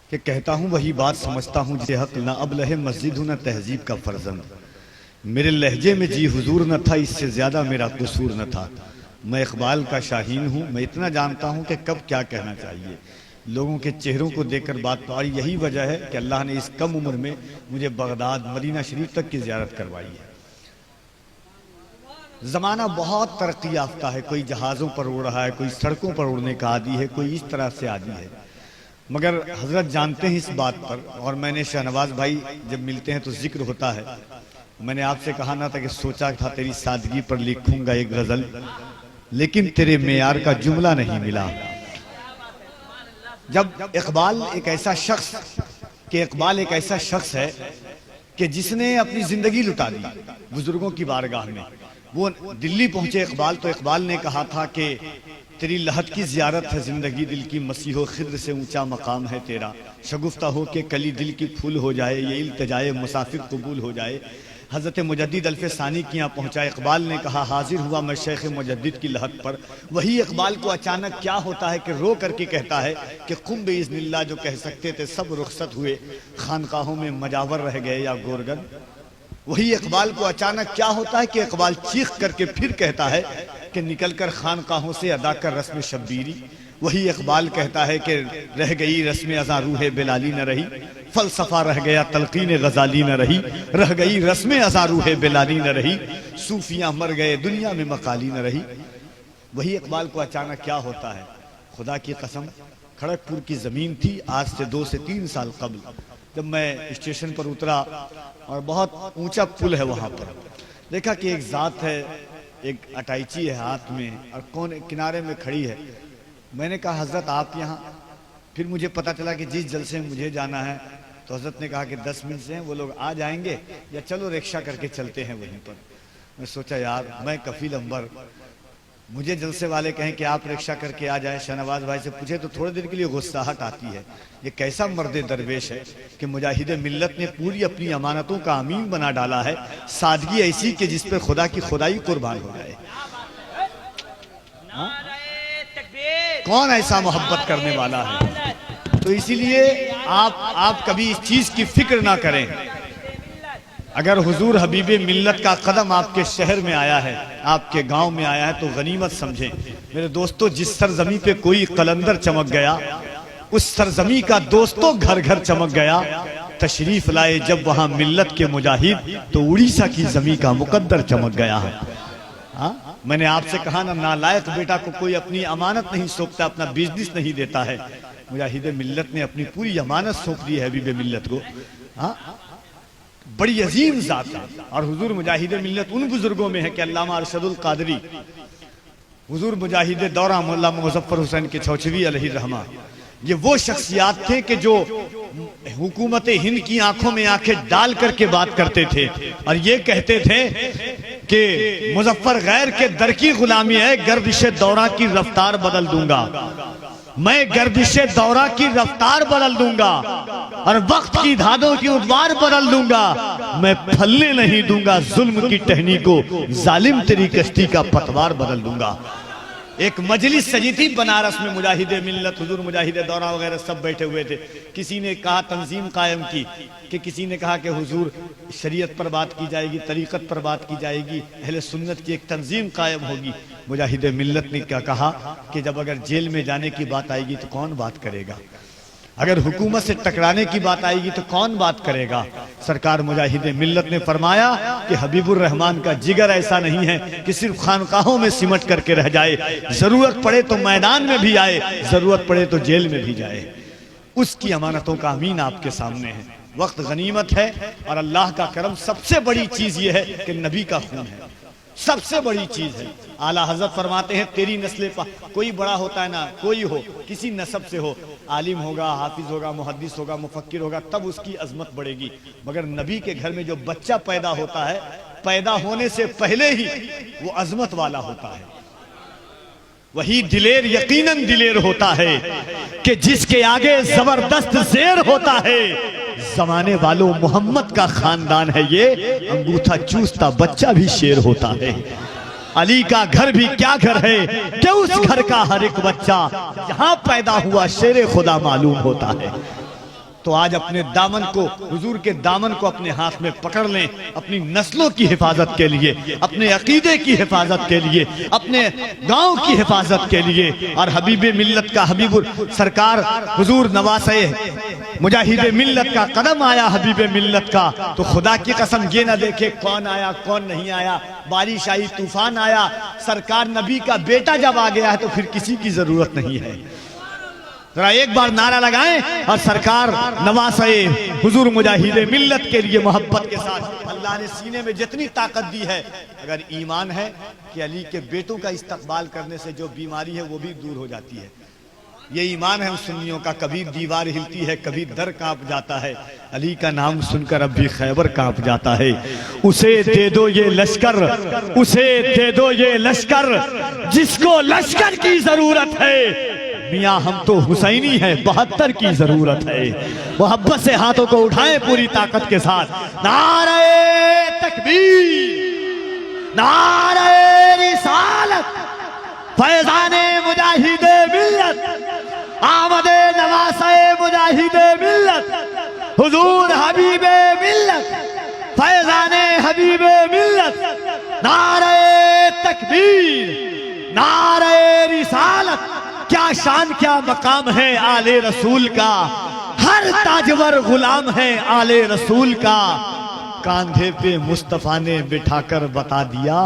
कि कहता हूँ वही बात समझता हूँ जिसे हक न अब लहे मस्जिद हूँ न तहजीब का फर्जंद। मेरे लहजे में जी हुजूर न था, इससे ज्यादा मेरा कसूर न था। मैं इकबाल का शाहीन हूँ, मैं इतना जानता हूँ कि कब क्या कहना चाहिए। लोगों के चेहरों को देखकर बात तो, और यही वजह है कि अल्लाह ने इस कम उम्र में मुझे बगदाद मदीना शरीफ तक की ज़ियारत करवाई है। ज़माना बहुत तरक्की याफ्ता है, कोई जहाज़ों पर उड़ रहा है, कोई सड़कों पर उड़ने का आदी है, कोई इस तरह से आदी है। मगर हजरत जानते हैं इस बात पर, और मैंने शहनवाज भाई जब मिलते हैं तो जिक्र होता है। मैंने आपसे कहा ना था कि सोचा था तेरी सादगी पर लिखूंगा एक गजल, लेकिन तेरे मेयार का जुमला नहीं मिला। जब इकबाल एक ऐसा शख्स है कि जिसने अपनी जिंदगी लुटा दी बुजुर्गों की बारगाह में। वो दिल्ली पहुंचे इकबाल, तो इकबाल ने कहा था कि तेरी लहद की जियारत है जिंदगी दिल की, मसीहो खिद्र से ऊंचा मकाम है तेरा। शगुफ्ता हो के कली दिल की फूल हो जाए, ये इल्तिजाए मुसाफिर कबूल हो जाए। हज़रत मुजद्दिद अल्फ़े सानी के यहाँ पहुँचा। इकबाल ने कहा हाजिर हुआ मैं शेख मुजद्दिद की लहद पर। वही इकबाल को अचानक क्या होता है कि रो करके कहता है कि कुम बिइज़्निल्लाह जो कह सकते थे सब रुखसत हुए, खानकाहों में मजावर रह गए या गोरगन। वही इकबाल को अचानक क्या होता है कि इकबाल चीख करके फिर कहता है कि निकल कर खानकाहों से अदा कर रस्म शब्बीरी। वही इकबाल कहता है कि रह गई रस्म अज़ा रूह बिलाली न रही, फलसफा रह गया तलकीन गजाली न रही। रह गई रस्म अज़ा रूह बिलाली न रही, सूफियाँ मर गए दुनिया में मकाली न रही। वही इकबाल को अचानक क्या होता है, खुदा की कसम खड़गपुर की ज़मीन थी आज से 2 से 3 साल कबल, जब मैं स्टेशन पर उतरा और बहुत ऊंचा पुल है वहाँ पर, देखा कि एक ज़ात है, एक अटाइची है हाथ में और कौन किनारे में खड़ी है। मैंने कहा हज़रत आप यहाँ? फिर मुझे पता चला कि जिस जलसे में मुझे जाना है, तो हज़रत ने कहा कि 10 मिनट से हैं वो लोग आ जाएंगे, या चलो रिक्शा करके चलते हैं वहीं पर। मैं सोचा यार मैं कफील अंबर, मुझे जलसे वाले कहें कि आप रिक्शा करके आ जाएं, शहनवाज भाई से पूछे तो थोड़ी देर के लिए गुस्साहट आती है। ये कैसा मर्द दरवेश है कि मुजाहिद मिल्लत ने पूरी अपनी अमानतों का अमीन बना डाला है। सादगी ऐसी कि जिस पर खुदा की खुदाई कुर्बान हो जाए। कौन ऐसा मोहब्बत करने वाला है? तो इसीलिए आप कभी इस चीज की फिक्र ना करें। अगर हुजूर हबीबे मिल्लत का कदम आपके शहर में आया है, आपके गांव में आया है, तो गनीमत समझें। मेरे दोस्तों, जिस सरजमी पे कोई कलंदर चमक गया, उस सरजमी का दोस्तों घर घर चमक गया। तशरीफ लाए जब वहां मिल्लत के मुजाहिद, तो उड़ीसा की जमी का मुकद्दर चमक गया है। हाँ, मैंने आपसे कहा ना, नालायक बेटा को कोई अपनी अमानत नहीं सौंपता, अपना बिजनेस नहीं देता है। मुजाहिद मिल्लत ने अपनी पूरी अमानत सौंप दी है हबीब मिल्लत को। हाँ, बड़ी अजीम जात है। और हुजूर मुजाहिद मिल्लत उन बुजुर्गों में है कि अल्लामा अरशदुल कादरी, हुजूर मुजाहिद दौरा मौला मुज़फ्फर हुसैन के छौछवी अलैहि रहमा, ये वो शख्सियात थे कि जो हुकूमत हिंद की आंखों में आंखें डाल करके बात करते थे और ये कहते थे कि मुजफ्फर गैर के दर की गुलामी है, गर्दिशे दौरा की रफ्तार बदल दूंगा मैं, गर्दिशे दौरा की रफ्तार बदल दूंगा और वक्त की धादों की उद्वार बदल दूंगा। मैं फलने नहीं दूंगा जुल्म की टहनी को, जालिम तेरी कश्ती का पतवार बदल दूंगा। एक मजलिस सजी थी बनारस में, मुजाहिद मिल्लत, हुजूर मुजाहिद दौरा वगैरह सब बैठे हुए थे। किसी ने कहा तंजीम कायम की, कि किसी ने कहा कि हुजूर शरीयत पर बात की जाएगी, तरीक़त पर बात की जाएगी, अहले सुन्नत की एक तंजीम कायम होगी। मुजाहिद मिल्लत ने क्या कहा कि जब अगर जेल में जाने की बात आएगी तो कौन बात करेगा, अगर हुकूमत से टकराने की बात आएगी तो कौन बात करेगा। सरकार मुजाहिद मिल्लत ने फरमाया कि हबीबुर रहमान का जिगर ऐसा नहीं है कि सिर्फ खानकाहों में सिमट करके रह जाए, जरूरत पड़े तो मैदान में भी आए, जरूरत पड़े तो जेल में भी जाए। उसकी अमानतों का अमीन आपके सामने है। वक्त गनीमत है और अल्लाह का करम, सबसे बड़ी चीज यह है कि नबी का खून है, सबसे बड़ी चीज है। आला हजरत फरमाते हैं तेरी नस्ल पर कोई बड़ा होता है ना, कोई हो किसी नस्ब से हो, आलिम होगा, हाफिज होगा, मुहद्दिस होगा, मुफक्किर होगा, तब उसकी अजमत बढ़ेगी। मगर नबी के घर में जो बच्चा पैदा होता है, पैदा होने से पहले ही वो अजमत वाला होता है। वही दिलेर यकीनन दिलेर होता है कि जिसके आगे जबरदस्त शेर होता है। जमाने वालों, मोहम्मद का खानदान है ये, अंगूठा चूसता बच्चा भी शेर होता है। अली का घर भी क्या घर है कि उस घर का हर एक बच्चा जहां पैदा हुआ शेर खुदा मालूम होता है। तो आज अपने दामन को, हुजूर के दामन को अपने हाथ में पकड़ लें, अपनी नस्लों की हिफाजत के लिए, अपने अकीदे की हिफाजत के लिए, अपने गांव की हिफाजत के लिए। और हबीब मिल्लत का, हबीबुर सरकार हुजूर नवासे मुजाहिद मिल्लत का कदम आया, हबीब मिल्लत का, तो खुदा की कसम ये ना देखे कौन आया कौन नहीं आया, बारिश आई तूफान आया, सरकार नबी का बेटा जब आ गया है तो फिर किसी की जरूरत नहीं है। जरा एक बार नारा लगाएं और सरकार नवासे हुजूर मुजाहिद मिल्लत के लिए मोहब्बत के साथ। अल्लाह ने सीने में जितनी ताकत दी है, अगर ईमान है कि अली के बेटों का इस्तकबाल करने से जो बीमारी है वो भी दूर हो जाती है। ये ईमान है उन सुन्नियों का, कभी दीवार हिलती है, कभी दर कांप जाता है, अली का नाम सुनकर अब भी खैबर कांप जाता है। उसे दे दो ये लश्कर, उसे दे दो ये लश्कर, जिसको लश्कर की जरूरत है। मियाँ हम तो हुसैनी है, 72 की जरूरत है। मोहब्बत से हाथों को उठाएं पूरी ताकत के साथ। नारे तकबीर, नारे रिसालत, फैज़ाने मुजाहिदे मिल्लत, आमदे नवासे मुजाहिदे मिल्लत, हुजूर हबीबे मिल्लत, फैज़ाने हबीबे मिल्लत। नारे तकबीर, नारे रिसालत, क्या शान क्या मकाम है आले रसूल का, हर ताजवर गुलाम है आले रसूल का। कांधे पे मुस्तफा ने बिठाकर बता दिया,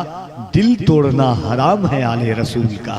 दिल तोड़ना हराम है आले रसूल का।